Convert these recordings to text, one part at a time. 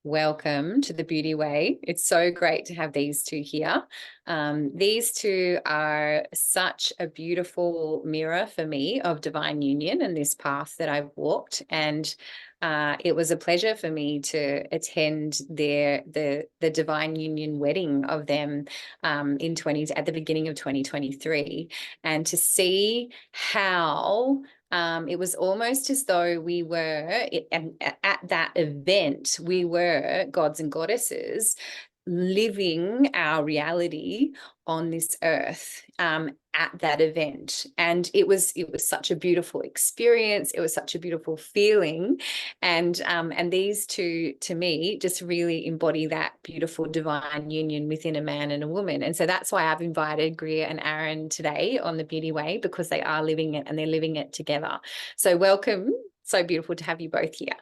Welcome to the Beauty Way. It's so great to have these two here. These two are such a beautiful mirror for me of divine union and this path that I've walked. And it was a pleasure for me to attend the divine union wedding of them at the beginning of 2023, and to see how it was almost as though we were, at that event, we were gods and goddesses living our reality on this earth at that event. And it was such a beautiful experience. It was such a beautiful feeling. And these two, to me, just really embody that beautiful divine union within a man and a woman. And so that's why I've invited Greer and Aaron today on the Beauty Way, because they are living it and they're living it together. So welcome. So beautiful to have you both here.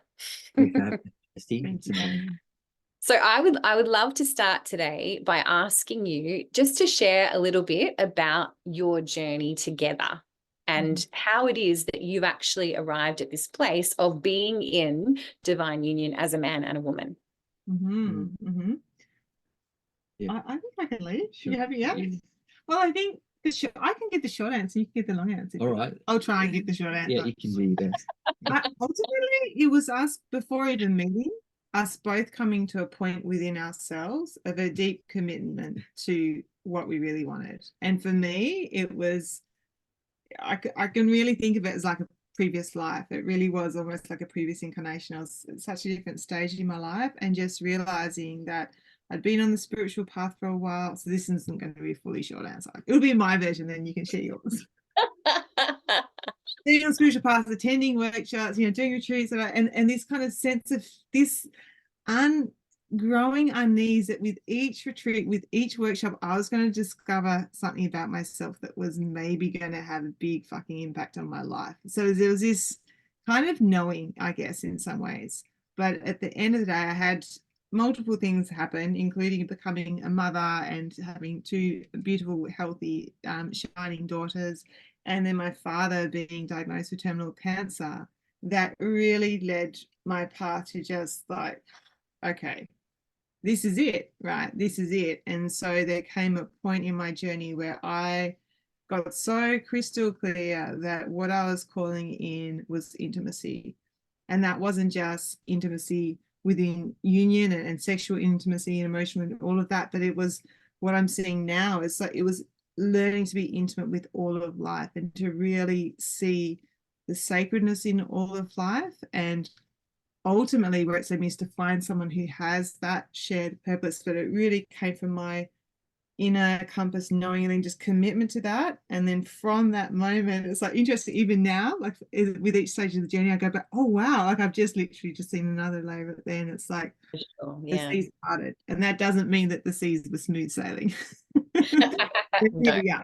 So I would love to start today by asking you just to share a little bit about your journey together and how it is that you've actually arrived at this place of being in divine union as a man and a woman. Yeah. I think I can lead. Sure. You have it, yeah? Well, I think I can get the short answer. You can get the long answer. All right. I'll try and get the short answer. Yeah, you can do your best. Ultimately, it was us before even meeting, us both coming to a point within ourselves of a deep commitment to what we really wanted. And for me, it was, I can really think of it as like a previous life. It really was almost like a previous incarnation. I was at such a different stage in my life, and just realizing that I'd been on the spiritual path for a while. So this isn't going to be a fully short answer. It'll be my version, then you can share yours. Being on the spiritual path, attending workshops, doing retreats, and this kind of sense of this growing unease that with each retreat, with each workshop, I was going to discover something about myself that was maybe going to have a big fucking impact on my life. So there was this kind of knowing, I guess, in some ways. But at the end of the day, I had multiple things happen, including becoming a mother and having two beautiful, healthy, shining daughters, and then my father being diagnosed with terminal cancer. That really led my path to just like, okay, this is it, right? This is it. And so there came a point in my journey where I got so crystal clear that what I was calling in was intimacy. And that wasn't just intimacy within union and sexual intimacy and emotional and all of that, but it was what I'm seeing now. It's like it was learning to be intimate with all of life and to really see the sacredness in all of life. And ultimately where it's led me is to find someone who has that shared purpose. But it really came from my inner compass, knowing, and then just commitment to that. And then from that moment, it's like interesting, even now, like with each stage of the journey, I go back, oh wow, like I've just literally just seen another layer of it there. And it's like the seas parted. And that doesn't mean that the seas were smooth sailing. Yeah.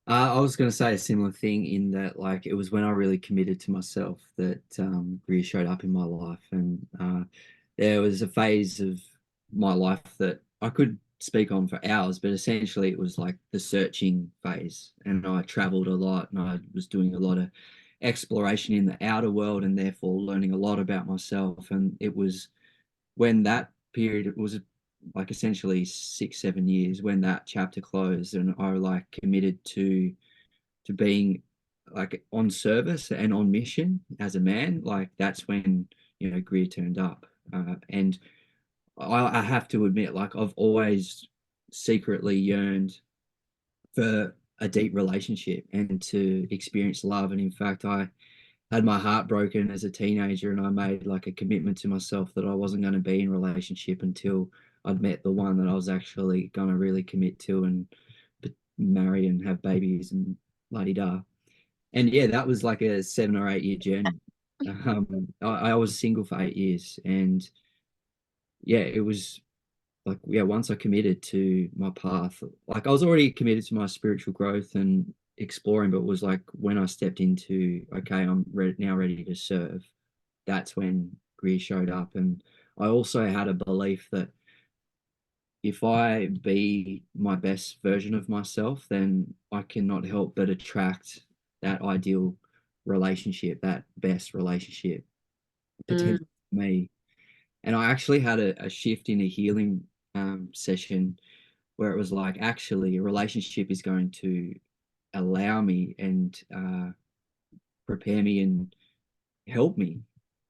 I was going to say a similar thing in that, like, it was when I really committed to myself that Greer showed up in my life. And there was a phase of my life that I could speak on for hours, but essentially it was like the searching phase. And I traveled a lot, and I was doing a lot of exploration in the outer world, and therefore learning a lot about myself. And it was when that period, it was like essentially 6-7 years, when that chapter closed, and I like committed to being like on service and on mission as a man. Like that's when Greer turned up. And I have to admit, like I've always secretly yearned for a deep relationship and to experience love. And in fact, I had my heart broken as a teenager, and I made like a commitment to myself that I wasn't going to be in a relationship until I'd met the one that I was actually going to really commit to and marry and have babies and la-di-da. And yeah, that was like a 7 or 8 year journey. I was single for 8 years, and yeah, it was like, yeah, once I committed to my path, like I was already committed to my spiritual growth and exploring, but it was like when I stepped into, okay, I'm now ready to serve, that's when Greer showed up. And I also had a belief that if I be my best version of myself, then I cannot help but attract that ideal relationship, that best relationship. potential for me. And I actually had a shift in a healing session where it was like, actually, a relationship is going to allow me and prepare me and help me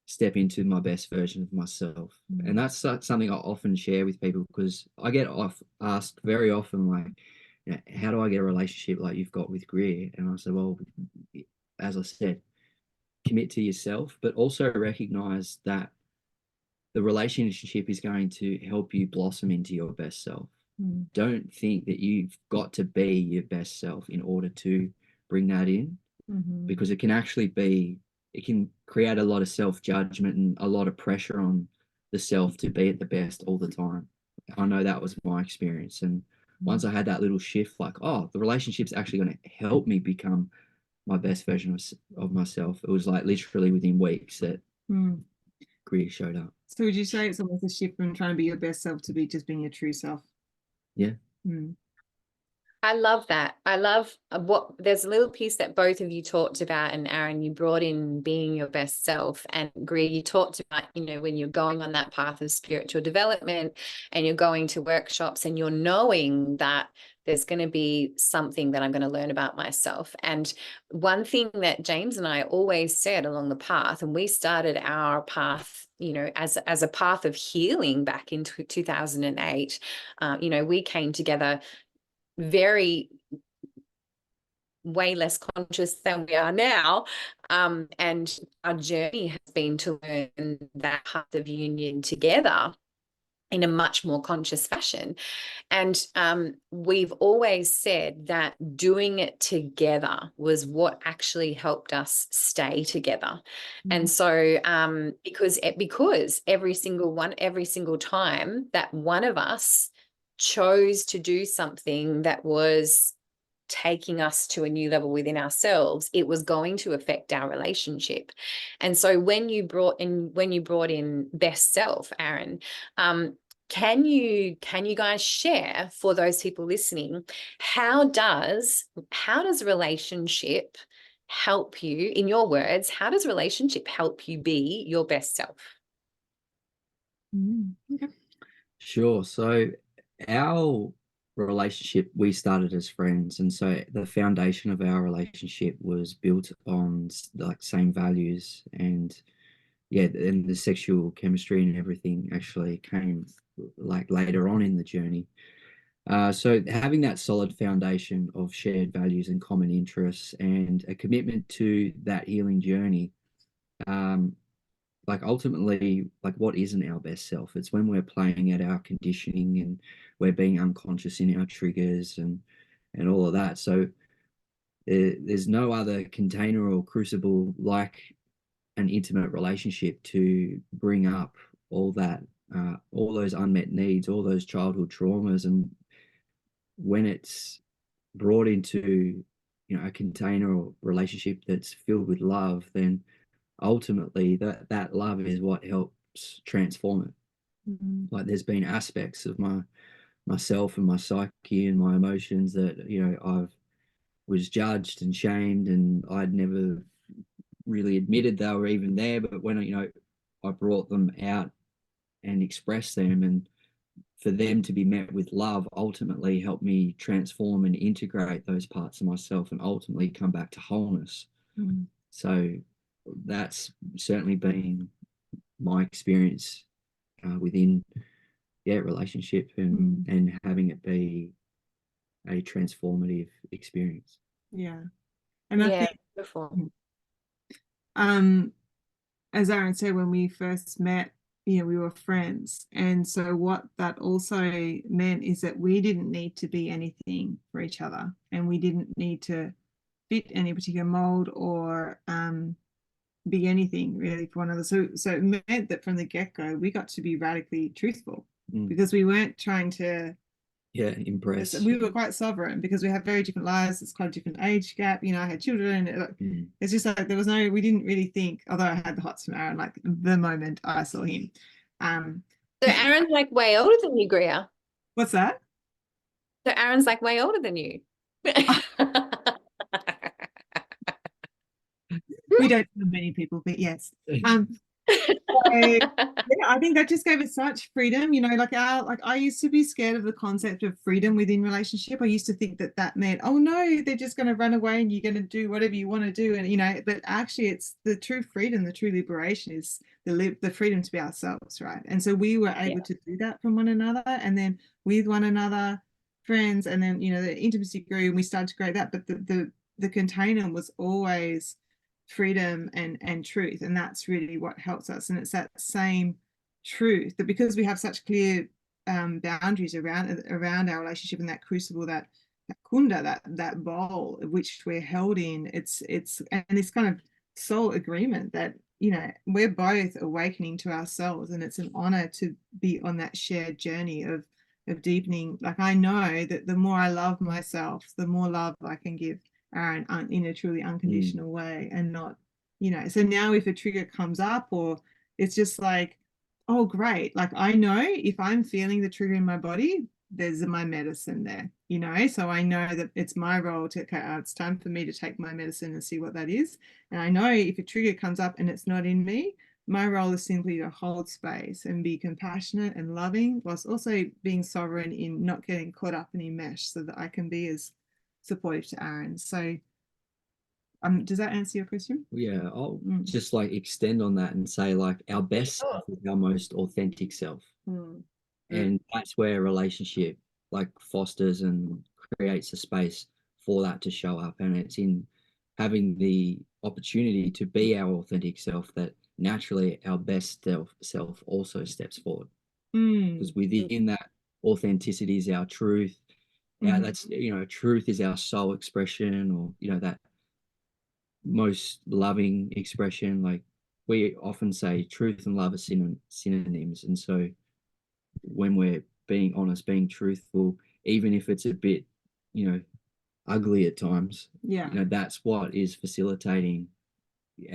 step into my best version of myself. And that's something I often share with people, because I get asked very often, like, you know, how do I get a relationship like you've got with Greer? And I said, well, as I said, commit to yourself, but also recognize that the relationship is going to help you blossom into your best self. Don't think that you've got to be your best self in order to bring that in, because it can actually be, it can create a lot of self-judgment and a lot of pressure on the self to be at the best all the time. I know that was my experience. And once I had that little shift, like, oh, the relationship's actually going to help me become my best version of myself, it was like literally within weeks that Greer showed up. So would you say it's almost a shift from trying to be your best self to be just being your true self? Yeah. I love that. I love there's a little piece that both of you talked about, and Aaron, you brought in being your best self, and Greer, you talked about, you know, when you're going on that path of spiritual development and you're going to workshops and you're knowing that there's going to be something that I'm going to learn about myself. And one thing that James and I always said along the path, and we started our path, you know, as a path of healing back in 2008, you know, we came together way less conscious than we are now. And our journey has been to learn that path of union together in a much more conscious fashion. And we've always said that doing it together was what actually helped us stay together. And so because every single time that one of us chose to do something that was taking us to a new level within ourselves, it was going to affect our relationship. And so when you brought in best self, Aaron, can you guys share, for those people listening, how does relationship help you, in your words, how does relationship help you be your best self? Okay. Sure. So our relationship, we started as friends, and so the foundation of our relationship was built on like same values, and yeah, and the sexual chemistry and everything actually came like later on in the journey. So having that solid foundation of shared values and common interests and a commitment to that healing journey, like ultimately, like what isn't our best self? It's when we're playing at our conditioning and we're being unconscious in our triggers and all of that. So there's no other container or crucible like an intimate relationship to bring up all that, all those unmet needs, all those childhood traumas. And when it's brought into, you know, a container or relationship that's filled with love, then ultimately that love is what helps transform it. Like there's been aspects of myself and my psyche and my emotions that, you know, I've was judged and shamed, and I'd never really admitted they were even there. But when, you know, I brought them out and expressed them, and for them to be met with love ultimately helped me transform and integrate those parts of myself and ultimately come back to wholeness. So that's certainly been my experience within relationship and having it be a transformative experience. Yeah. And I think beautiful. As Aaron said, when we first met, you know, we were friends. And so what that also meant is that we didn't need to be anything for each other, and we didn't need to fit any particular mold or be anything really for one another. So it meant that from the get-go, we got to be radically truthful because we weren't trying to impress. We were quite sovereign because we have very different lives. It's quite a different age gap. You know, I had children. It's just like there was no, we didn't really think, although I had the hots from Aaron, like the moment I saw him. So Aaron's like way older than you, Greer. What's that? So Aaron's like way older than you. We don't know many people, but yes. So, yeah, I think that just gave us such freedom, you know, like I used to be scared of the concept of freedom within relationship. I used to think that that meant, oh no, they're just going to run away and you're going to do whatever you want to do. And, you know, but actually it's the true freedom, the true liberation is the freedom to be ourselves, right? And so we were able to do that from one another, and then with one another, friends, and then, you know, the intimacy grew and we started to grow that. But the container was always freedom and truth, and that's really what helps us. And it's that same truth that, because we have such clear boundaries around our relationship, and that crucible, that kunda, that bowl which we're held in, it's and this kind of soul agreement that, you know, we're both awakening to ourselves, and it's an honor to be on that shared journey of deepening. Like, I know that the more I love myself, the more love I can give Aaron in a truly unconditional way, and not, you know. So now if a trigger comes up, or it's just like, oh great, like I know if I'm feeling the trigger in my body, there's my medicine there, you know. So I know that it's my role to, okay, it's time for me to take my medicine and see what that is. And I know if a trigger comes up and it's not in me, my role is simply to hold space and be compassionate and loving, whilst also being sovereign in not getting caught up in enmesh, so that I can be as supportive to Aaron. So does that answer your question? Yeah, I'll just like extend on that and say, like, our best self is our most authentic self. And that's where a relationship like fosters and creates a space for that to show up. And it's in having the opportunity to be our authentic self that naturally our best self also steps forward. Because within that authenticity is our truth. Yeah, that's, you know, truth is our soul expression, or, you know, that most loving expression. Like, we often say truth and love are synonyms. And so when we're being honest, being truthful, even if it's a bit, you know, ugly at times, you know, that's what is facilitating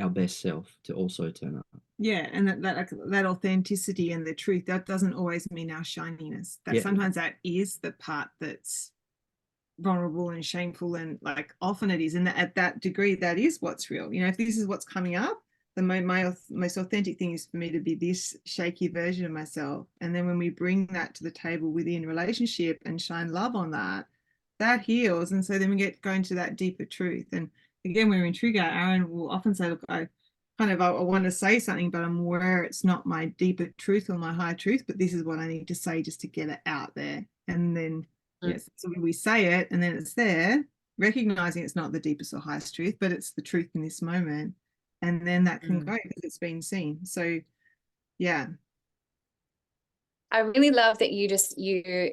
our best self to also turn up. Yeah, and that authenticity and the truth, that doesn't always mean our shininess. That sometimes that is the part that's vulnerable and shameful, and like often it is, and at that degree that is what's real. You know, if this is what's coming up, then my most authentic thing is for me to be this shaky version of myself. And then when we bring that to the table within relationship and shine love on that, that heals. And so then we go into that deeper truth. And again, when we're in trigger, Aaron will often say, look, I want to say something, but I'm aware it's not my deeper truth or my higher truth, but this is what I need to say just to get it out there. And then yes, so when we say it and then it's there, recognizing it's not the deepest or highest truth, but it's the truth in this moment. And then that can go because it's been seen. So yeah. I really love that you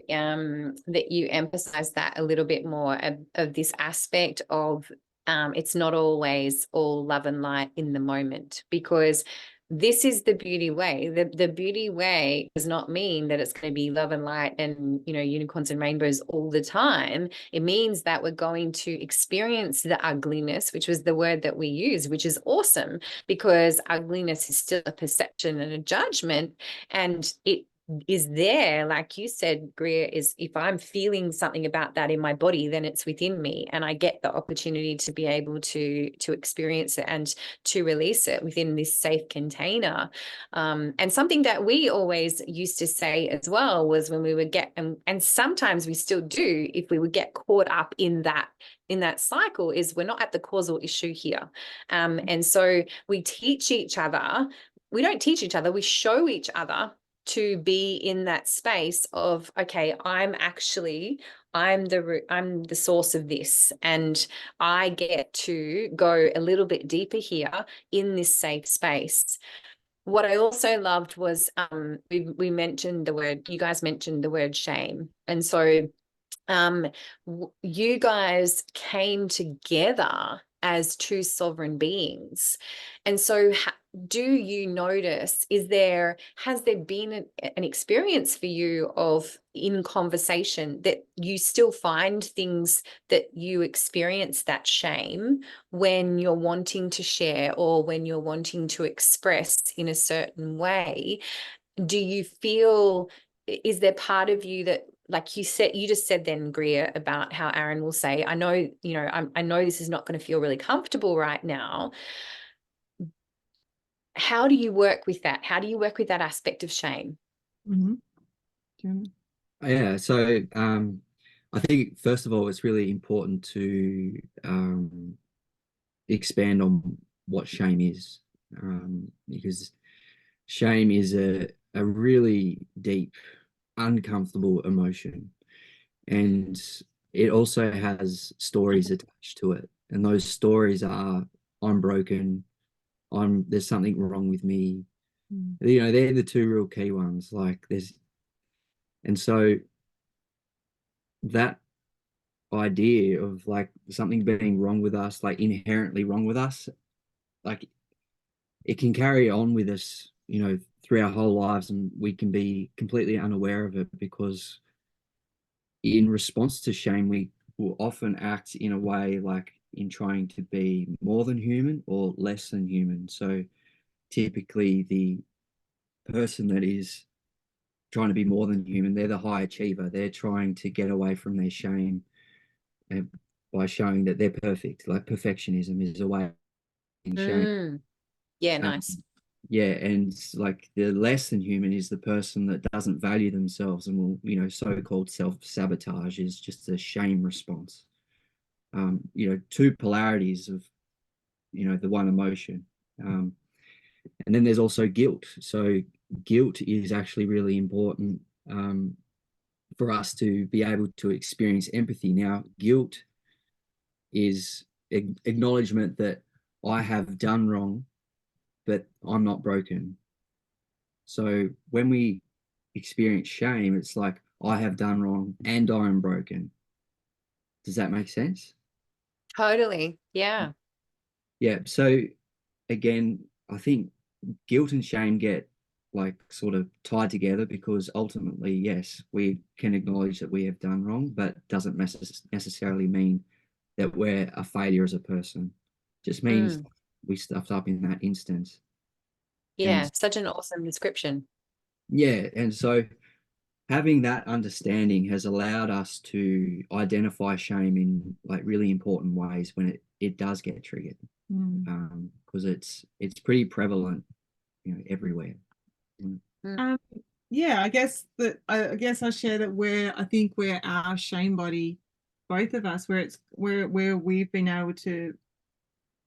emphasize that a little bit more of this aspect of it's not always all love and light in the moment, because this is the beauty way. The beauty way does not mean that it's going to be love and light and, you know, unicorns and rainbows all the time. It means that we're going to experience the ugliness, which was the word that we use, which is awesome, because ugliness is still a perception and a judgment, and it is there, like you said, Greer, is if I'm feeling something about that in my body, then it's within me, and I get the opportunity to be able to experience it and to release it within this safe container. And something that we always used to say as well was when we would get, and sometimes we still do, if we would get caught up in that cycle, is we're not at the causal issue here. And so we teach each other, we don't teach each other, we show each other to be in that space of, okay, I'm the source of this, and I get to go a little bit deeper here in this safe space. What I also loved was we mentioned you guys mentioned the word shame. And so you guys came together as two sovereign beings. And so do you notice, has there been an experience for you of, in conversation, that you still find things that you experience that shame when you're wanting to share or when you're wanting to express in a certain way? Do you feel, is there part of you that, like you just said then, Greer, about how Aaron will say, I know, you know, I know this is not going to feel really comfortable right now. how do you work with that? How do you work with that aspect of shame? Yeah, so I think first of all, it's really important to expand on what shame is, because shame is a really deep, uncomfortable emotion, and it also has stories attached to it, and those stories are, I'm broken, there's something wrong with me. You know, they're the two real key ones. Like and so that idea of like something being wrong with us, like inherently wrong with us, like it can carry on with us, you know, through our whole lives, and we can be completely unaware of it, because in response to shame, we will often act in a way like in trying to be more than human or less than human. So typically the person that is trying to be more than human, they're the high achiever. They're trying to get away from their shame by showing that they're perfect. Like perfectionism is a way in shame. Yeah, nice. Yeah, and like the less than human is the person that doesn't value themselves and will, you know, so-called self-sabotage is just a shame response. You know, two polarities of, you know, the one emotion. And then there's also guilt. So guilt is actually really important for us to be able to experience empathy. Now, guilt is acknowledgement that I have done wrong, but I'm not broken. So when we experience shame, it's like I have done wrong and I am broken. Does that make sense? Totally. Yeah. Yeah. So again, I think guilt and shame get like sort of tied together, because ultimately, yes, we can acknowledge that we have done wrong, but doesn't necessarily mean that we're a failure as a person. Just means we stuffed up in that instance. Yeah. And Such an awesome description. yeah, and so having that understanding has allowed us to identify shame in like really important ways when it does get triggered, because it's pretty prevalent, you know, everywhere. Yeah, I guess I share that I think we're our shame body, both of us, where we've been able to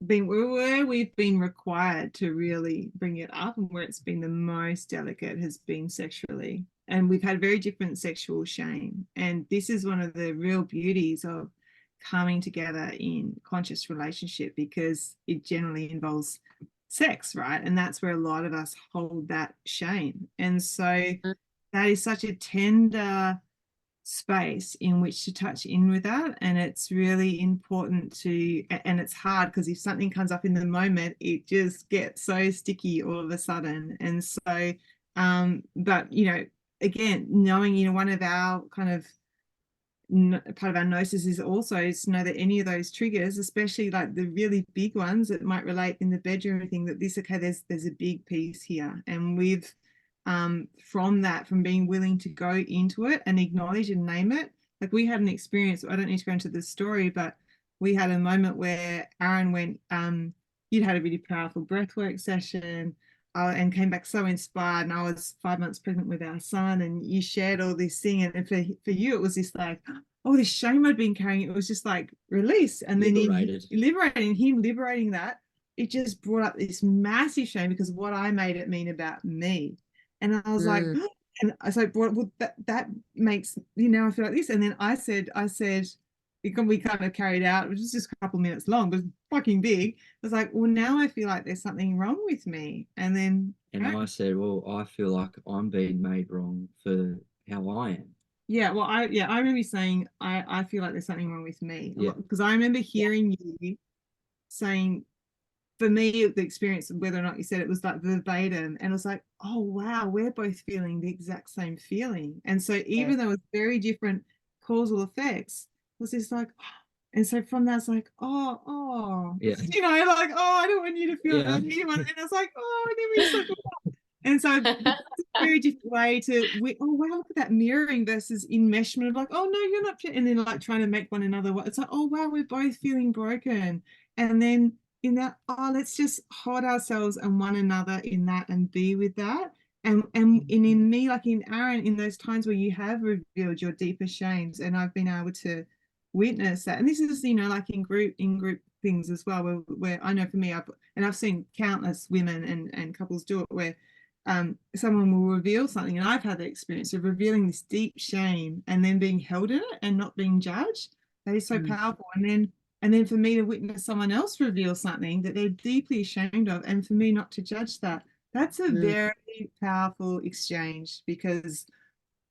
where we've been required to really bring it up, and where it's been the most delicate has been sexually. And we've had very different sexual shame. And this is one of the real beauties of coming together in conscious relationship, because it generally involves sex, right? And that's where a lot of us hold that shame. And so that is such a tender space in which to touch in with that. And it's really important and it's hard, because if something comes up in the moment, it just gets so sticky all of a sudden. And so but you know, again, knowing, you know, one of our kind of part of our gnosis is also to know that any of those triggers, especially like the really big ones that might relate in the bedroom or anything, that there's a big piece here. And we've from being willing to go into it and acknowledge and name it. Like we had an experience, I don't need to go into the story, but we had a moment where Aaron went, you'd had a really powerful breathwork session, and came back so inspired, and I was 5 months pregnant with our son, and you shared all this thing, and for you it was this like, oh, this shame I'd been carrying, it was just like release. And then liberating that, it just brought up this massive shame because of what I made it mean about me. And I was like, and so that makes, you know, I feel like this. And then I said we kind of carried out, which was just a couple of minutes long, but fucking big. I was like, well, now I feel like there's something wrong with me. And then I said, well, I feel like I'm being made wrong for how I am. Yeah, well, I remember you saying I feel like there's something wrong with me. Yeah. Because I remember hearing you saying, for me, the experience of whether or not you said it was like verbatim, and it was like, oh wow, we're both feeling the exact same feeling. And so even though it's very different causal effects, it was this like, and so from that it's like, yeah, you know, like, oh, I don't want you to feel it. And I was like, oh, and then we just like, and so it's a very different way to, oh wow, look at that mirroring versus enmeshment of like, oh no, you're not, and then like trying to make one another. It's like, oh wow, we're both feeling broken. And then let's just hold ourselves and one another in that and be with that. And in me, like in Aaron, in those times where you have revealed your deeper shames, and I've been able to witness that. And this is, like in group things as well, where I know for me, I've seen countless women and couples do it, where someone will reveal something, and I've had the experience of revealing this deep shame and then being held in it and not being judged. That is so powerful. And then for me to witness someone else reveal something that they're deeply ashamed of, and for me not to judge that, that's a very powerful exchange, because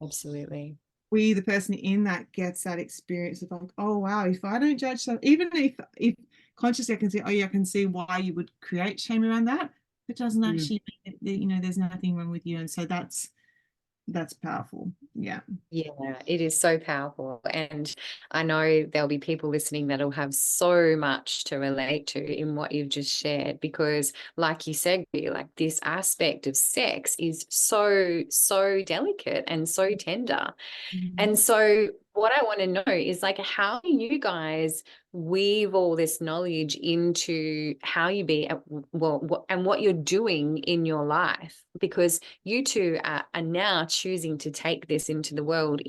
absolutely, the person in that gets that experience of like, oh wow, if I don't judge, so even if consciously I can see, oh yeah, I can see why you would create shame around that, it doesn't actually mean that, there's nothing wrong with you. And so that's powerful. Yeah, it is so powerful. And I know there'll be people listening that'll have so much to relate to in what you've just shared, because like you said, like this aspect of sex is so delicate and so tender. And so what I want to know is, like, how do you guys weave all this knowledge into how you be and what you're doing in your life? Because you two are now choosing to take this into the world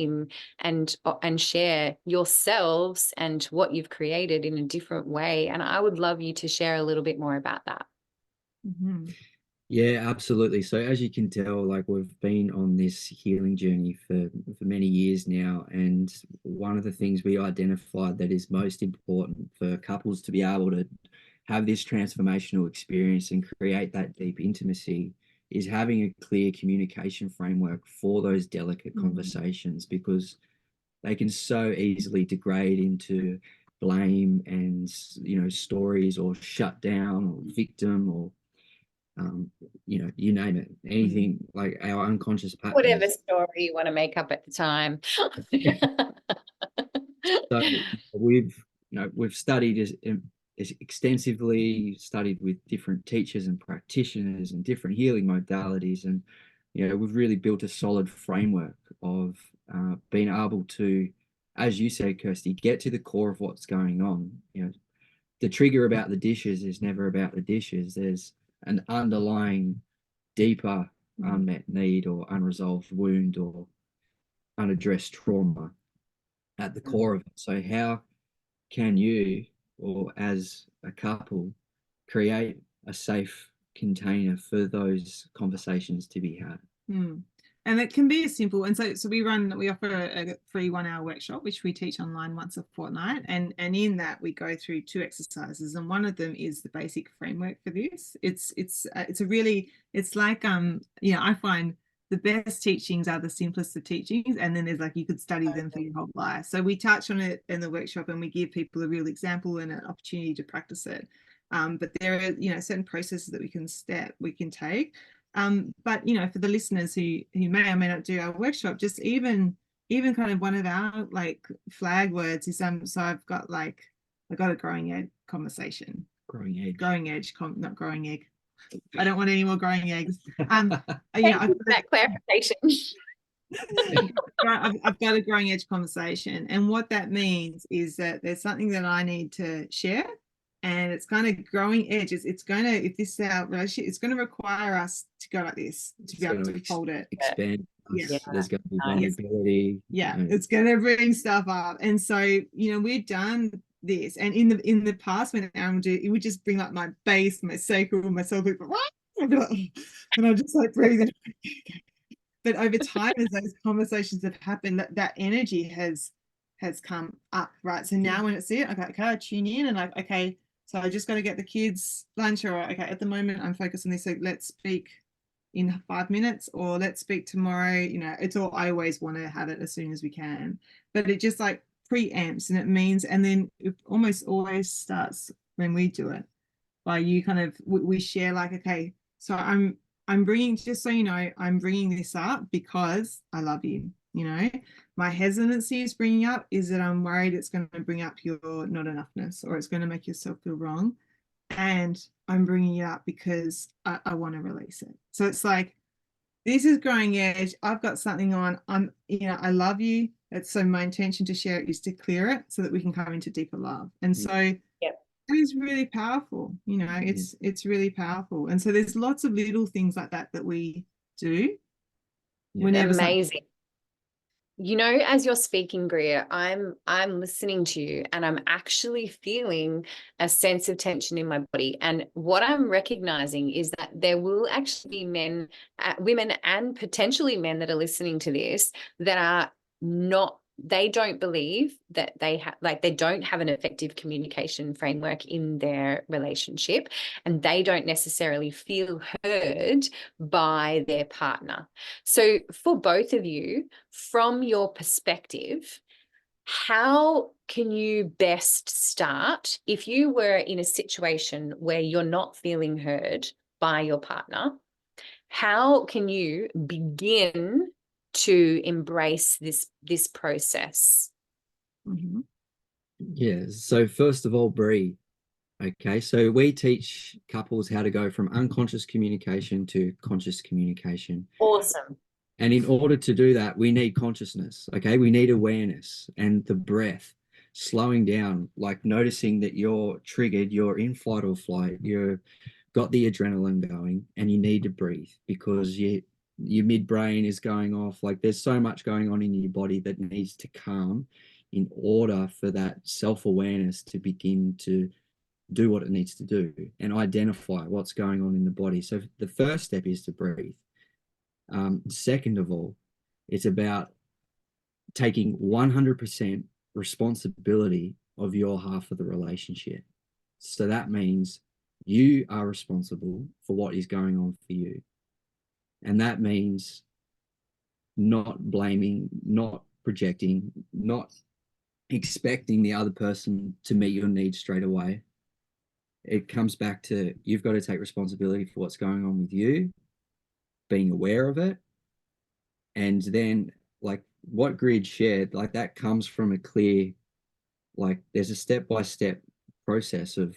and share yourselves and what you've created in a different way. And I would love you to share a little bit more about that. Yeah, absolutely. So as you can tell, like, we've been on this healing journey for many years now. And one of the things we identified that is most important for couples to be able to have this transformational experience and create that deep intimacy is having a clear communication framework for those delicate conversations, because they can so easily degrade into blame and, stories, or shut down, or victim, or you name it, anything, like our unconscious patterns. Whatever story you want to make up at the time. So we've studied extensively, studied with different teachers and practitioners and different healing modalities, and we've really built a solid framework of being able to, as you said, Kirsty, get to the core of what's going on. The trigger about the dishes is never about the dishes. There's an underlying deeper unmet need or unresolved wound or unaddressed trauma at the core of it. So how can you, or as a couple, create a safe container for those conversations to be had? And it can be as simple. And so we offer a free 1 hour workshop, which we teach online once a fortnight. And in that we go through 2 exercises. And one of them is the basic framework for this. It's like, I find the best teachings are the simplest of teachings. And then there's like, you could study them for your whole life. So we touch on it in the workshop, and we give people a real example and an opportunity to practice it. But there are, certain processes that we can take. But for the listeners who may or may not do our workshop, just even kind of one of our like flag words is so I got a growing edge conversation. Not growing egg. I don't want any more growing eggs. That clarification. I've got a growing edge conversation, and what that means is that there's something that I need to share. And it's kind of growing edges. It's going to, if this is our relationship, it's going to require us to go like this, to be able to hold it. Expand. Yeah. There's going to be vulnerability. Yeah. It's going to bring stuff up. And so, we've done this. And in the past, when Aaron would do it would just bring up my bass, my sacral, my soul, and I'm just like breathing. But over time, as those conversations have happened, that energy has come up, right? So now when it's it, okay, I tune in and like, okay, so I just got to get the kids lunch, or okay, at the moment I'm focused on this. So let's speak in 5 minutes, or let's speak tomorrow. It's all, I always want to have it as soon as we can, but it just like preamps, and it means, and then it almost always starts when we do it by you kind of, we share like, okay, so I'm bringing, just so you know, I'm bringing this up because I love you. My hesitancy is bringing up is that I'm worried it's going to bring up your not enoughness, or it's going to make yourself feel wrong. And I'm bringing it up because I want to release it. So it's like, this is growing edge. I've got something on. I love you. So my intention to share it is to clear it so that we can come into deeper love. And so And it's really powerful, you know, it's really powerful. And so there's lots of little things like that that we do whenever something. Amazing. You know, as you're speaking, Greer, I'm listening to you and I'm actually feeling a sense of tension in my body. And what I'm recognizing is that there will actually be men, women, and potentially men that are listening to this that are not, they don't believe that they have, like, they don't have an effective communication framework in their relationship, and they don't necessarily feel heard by their partner. So for both of you, from your perspective, how can you best start if you were in a situation where you're not feeling heard by your partner? How can you begin to embrace this process? Mm-hmm. Yeah. So first of all, breathe. Okay. So we teach couples how to go from unconscious communication to conscious communication. Awesome. And in order to do that, we need consciousness. Okay. We need awareness and the breath, slowing down, like noticing that you're triggered, you're in fight or flight, you're got the adrenaline going, and you need to breathe because your midbrain is going off. Like there's so much going on in your body that needs to calm in order for that self-awareness to begin to do what it needs to do and identify what's going on in the body. So the first step is to breathe. Second of all, it's about taking 100% responsibility of your half of the relationship. So that means you are responsible for what is going on for you. And that means not blaming, not projecting, not expecting the other person to meet your needs straight away. It comes back to you've got to take responsibility for what's going on with you, being aware of it. And then, like what Grid shared, like that comes from a clear, like there's a step-by-step process of,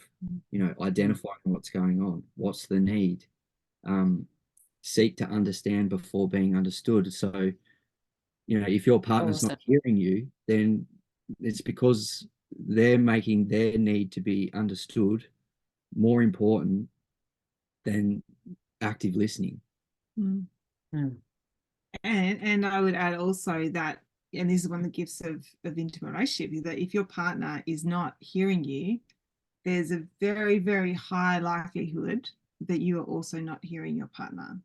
you know, identifying what's going on, what's the need, seek to understand before being understood. So, you know, if your partner's Awesome. not hearing you, then it's because they're making their need to be understood more important than active listening. Mm. Mm. And I would add also that, and this is one of the gifts of intimate relationship, is that if your partner is not hearing you, there's a very, very high likelihood that you are also not hearing your partner.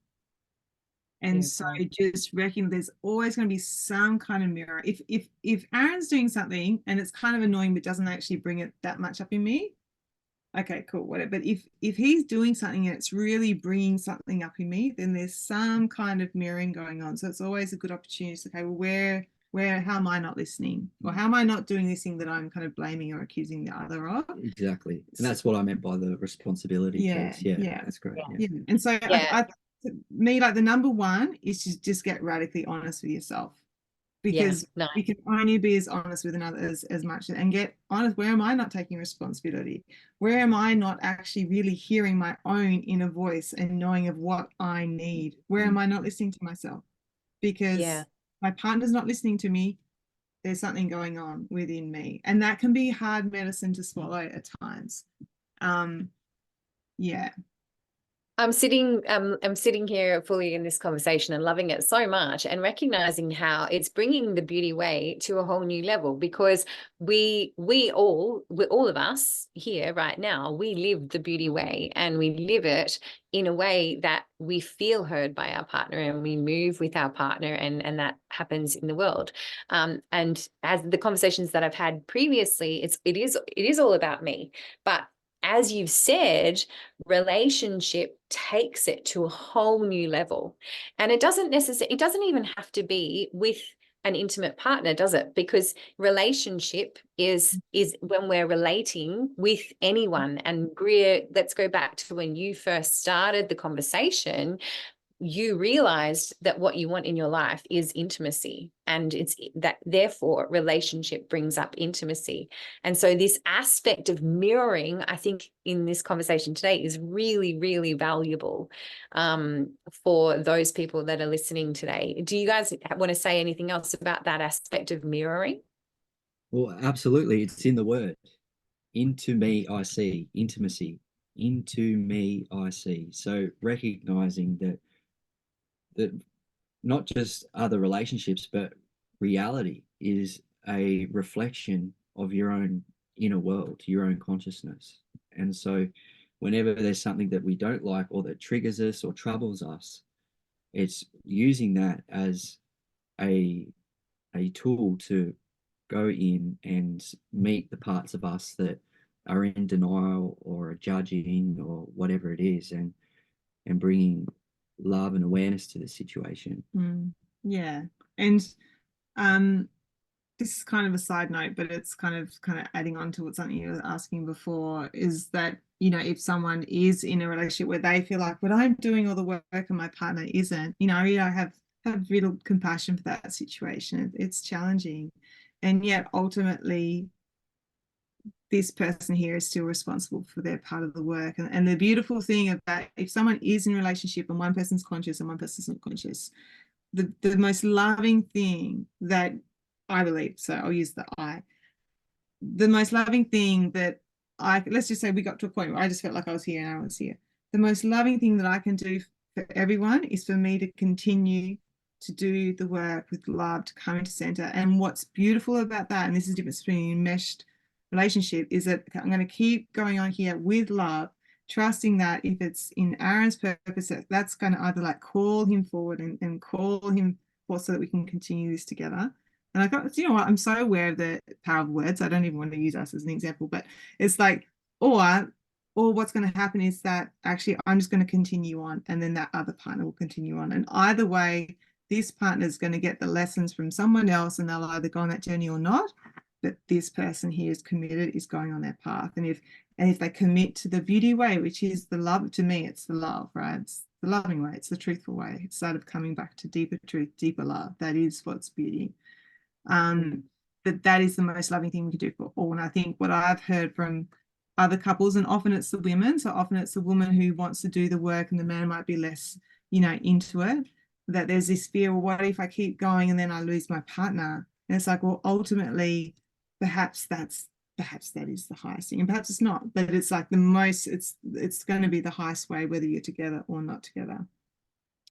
And so just reckon there's always going to be some kind of mirror. If Aaron's doing something and it's kind of annoying but doesn't actually bring it that much up in me, okay, cool, whatever. But if he's doing something and it's really bringing something up in me, then there's some kind of mirroring going on. So it's always a good opportunity to say, okay, well, how am I not listening? Or how am I not doing this thing that I'm kind of blaming or accusing the other of? Exactly. And that's what I meant by the responsibility piece. Yeah, that's great. Yeah. And so Yeah. to me, like the number one is to just get radically honest with yourself, because nice. you can only be as honest with another as much, and get honest. Where am I not taking responsibility? Where am I not actually really hearing my own inner voice and knowing of what I need? Where am I not listening to myself? Because my partner's not listening to me. There's something going on within me, and that can be hard medicine to swallow at times. Yeah. I'm sitting here fully in this conversation and loving it so much, and recognizing how it's bringing the beauty way to a whole new level, because we all of us here right now, we live the beauty way, and we live it in a way that we feel heard by our partner and we move with our partner, and that happens in the world. And as the conversations that I've had previously, it is all about me, but as you've said, relationship takes it to a whole new level. And it doesn't even have to be with an intimate partner, does it? Because relationship is when we're relating with anyone. And Greer, let's go back to when you first started the conversation. You realized that what you want in your life is intimacy, and it's that therefore relationship brings up intimacy. And so this aspect of mirroring, I think in this conversation today, is really, really valuable for those people that are listening today. Do you guys want to say anything else about that aspect of mirroring? Well, absolutely. It's in the word. into me I see, intimacy, into me I see. So recognizing that not just other relationships, but reality is a reflection of your own inner world, your own consciousness. And so whenever there's something that we don't like or that triggers us or troubles us, it's using that as a tool to go in and meet the parts of us that are in denial or are judging or whatever it is, and bringing love and awareness to the situation. Yeah. And um this is kind of a side note, but it's kind of adding on to what something you were asking before, is that, you know, if someone is in a relationship where they feel like, but I'm doing all the work and my partner isn't, you know, have real compassion for that situation. It's challenging. And yet ultimately this person here is still responsible for their part of the work. And the beautiful thing about, if someone is in a relationship and one person's conscious and one person's not conscious, the most loving thing that I believe, so I'll use the most loving thing that let's just say we got to a point where I just felt like I was here and I was here. The most loving thing that I can do for everyone is for me to continue to do the work with love, to come into center. And what's beautiful about that, and this is the difference between enmeshed relationship, is that I'm going to keep going on here with love, trusting that if it's in Aaron's purpose, that's going to either like call him forward and call him forward so that we can continue this together. And I got, you know what, I'm so aware of the power of words. I don't even want to use us as an example, but it's like, or what's going to happen is that actually I'm just going to continue on, and then that other partner will continue on. And either way, this partner is going to get the lessons from someone else, and they'll either go on that journey or not. But this person here is committed, is going on their path. And if they commit to the beauty way, which is the love, to me, it's the love, right? It's the loving way, it's the truthful way. It's sort of coming back to deeper truth, deeper love. That is what's beauty. That is the most loving thing we can do for all. And I think what I've heard from other couples, and often it's the women, so often it's the woman who wants to do the work and the man might be less, you know, into it, that there's this fear, well, what if I keep going and then I lose my partner? And it's like, well, ultimately perhaps that is the highest thing, and perhaps it's not, but it's like the most, it's going to be the highest way whether you're together or not together,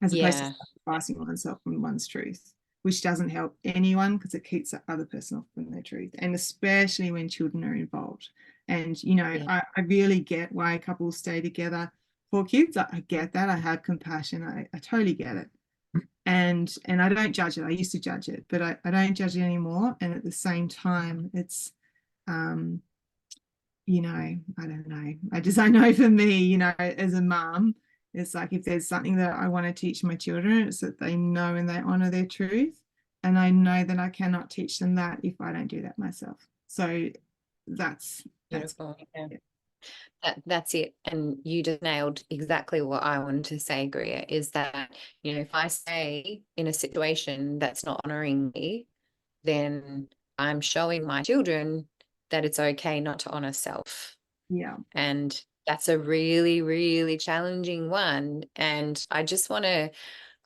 as opposed to sacrificing oneself from one's truth, which doesn't help anyone because it keeps the other person off from their truth, and especially when children are involved. And, you know, I really get why couples stay together for kids. I get that. I have compassion. I totally get it. And I don't judge it. I used to judge it, but I don't judge it anymore. And at the same time, it's, you know, I don't know. I know for me, you know, as a mom, it's like if there's something that I want to teach my children, it's that they know and they honor their truth. And I know that I cannot teach them that if I don't do that myself. So that's beautiful. That's it. And you just nailed exactly what I wanted to say, Greer, is that, you know, if I stay in a situation that's not honoring me, then I'm showing my children that it's okay not to honor self. Yeah. And that's a really, really challenging one. And I just want to,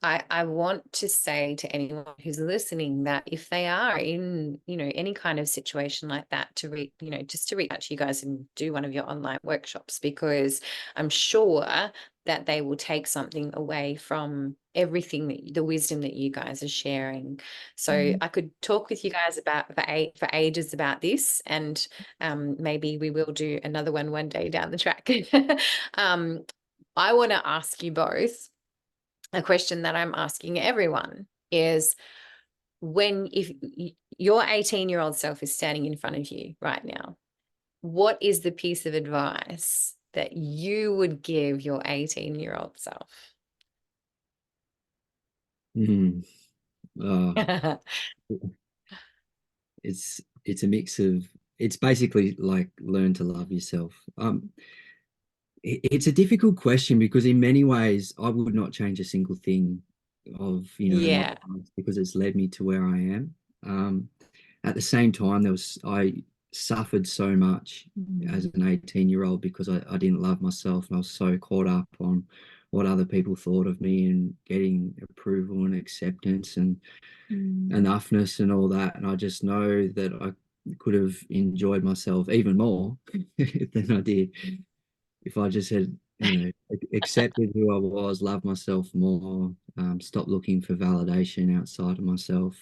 I want to say to anyone who's listening that if they are in, you know, any kind of situation like that, to reach, you know, just to reach out to you guys and do one of your online workshops, because I'm sure that they will take something away from everything, the wisdom that you guys are sharing. So I could talk with you guys for ages about this, and maybe we will do another one day down the track. I want to ask you both a question that I'm asking everyone is, if your 18-year-old self is standing in front of you right now, what is the piece of advice that you would give your 18-year-old self? It's a mix of, it's basically like learn to love yourself. It's a difficult question because in many ways I would not change a single thing of, you know, my past, because it's led me to where I am. At the same time, I suffered so much as an 18-year-old because I didn't love myself, and I was so caught up on what other people thought of me and getting approval and acceptance and enoughness and all that. And I just know that could have enjoyed myself even more than I did if I just had, accepted who I was, loved myself more, stopped looking for validation outside of myself.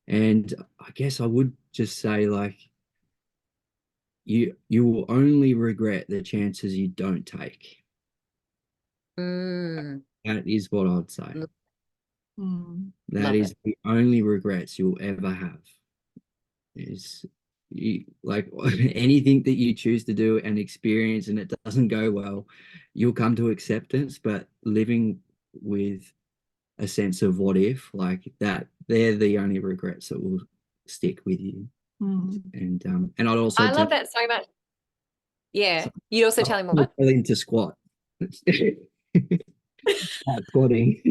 And I guess I would just say, like, you will only regret the chances you don't take. Mm, That is what I'd say. That love is it. the only regrets you'll ever have. Is you, like, anything that you choose to do and experience and it doesn't go well, you'll come to acceptance. But living with a sense of what if, like that, they're the only regrets that will stick with you. And I'd also I tell, love that so much. Yeah. so You'd also I'd tell him also what? tell him to squat. Start squatting.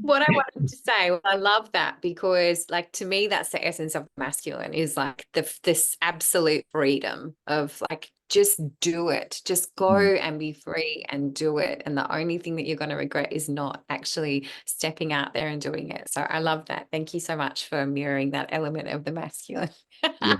What I wanted to say, well, I love that because, like, to me, that's the essence of masculine, is like this absolute freedom of, like, just do it, just go and be free and do it. And the only thing that you're going to regret is not actually stepping out there and doing it. So I love that. Thank you so much for mirroring that element of the masculine. Yeah.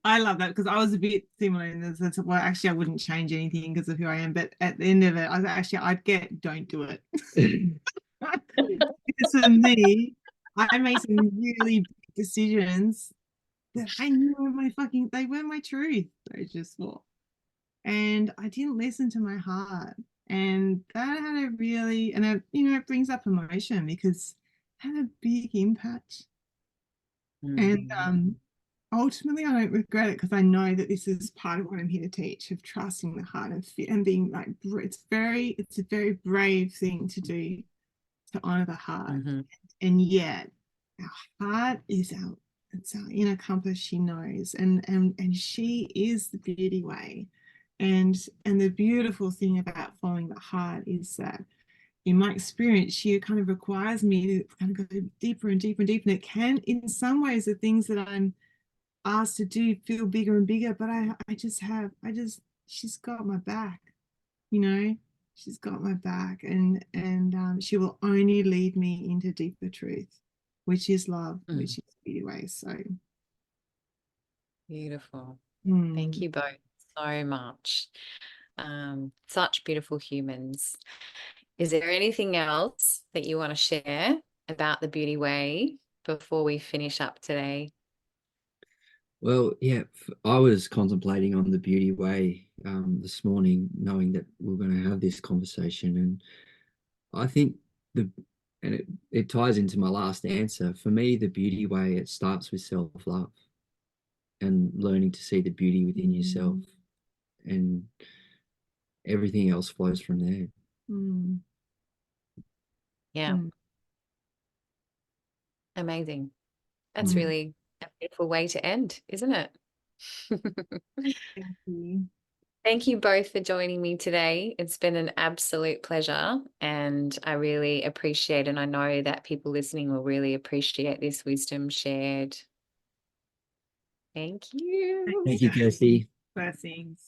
I love that, because I was a bit similar in the sense of, well, actually I wouldn't change anything because of who I am, but at the end of it, I'd get, don't do it. Because for me, I made some really big decisions that I knew they were my truth. They just were. And I didn't listen to my heart. And that had a really, and it brings up emotion because it had a big impact. And ultimately I don't regret it, because I know that this is part of what I'm here to teach, of trusting the heart and being like, it's a very brave thing to do, to honor the heart. And yet our heart is it's our inner compass. She knows, and she is the beauty way. And the beautiful thing about following the heart is that, in my experience, she kind of requires me to kind of go deeper and deeper and deeper. And it can, in some ways, the things that I'm asked to do feel bigger and bigger, but she's got my back, she's got my back, and she will only lead me into deeper truth, which is love, which is beauty way. So Beautiful. Thank you both so much. Such beautiful humans. Is there anything else that you want to share about the beauty way before we finish up today? Well, yeah, I was contemplating on the beauty way this morning, knowing that we're going to have this conversation, and I think it ties into my last answer. For me, the beauty way, it starts with self-love and learning to see the beauty within yourself, and everything else flows from there. Yeah. Amazing. That's really a beautiful way to end, isn't it? Thank you. Thank you both for joining me today. It's been an absolute pleasure, and I really appreciate, and I know that people listening will really appreciate this wisdom shared. Thank you. Thank you, Kirsty. Blessings.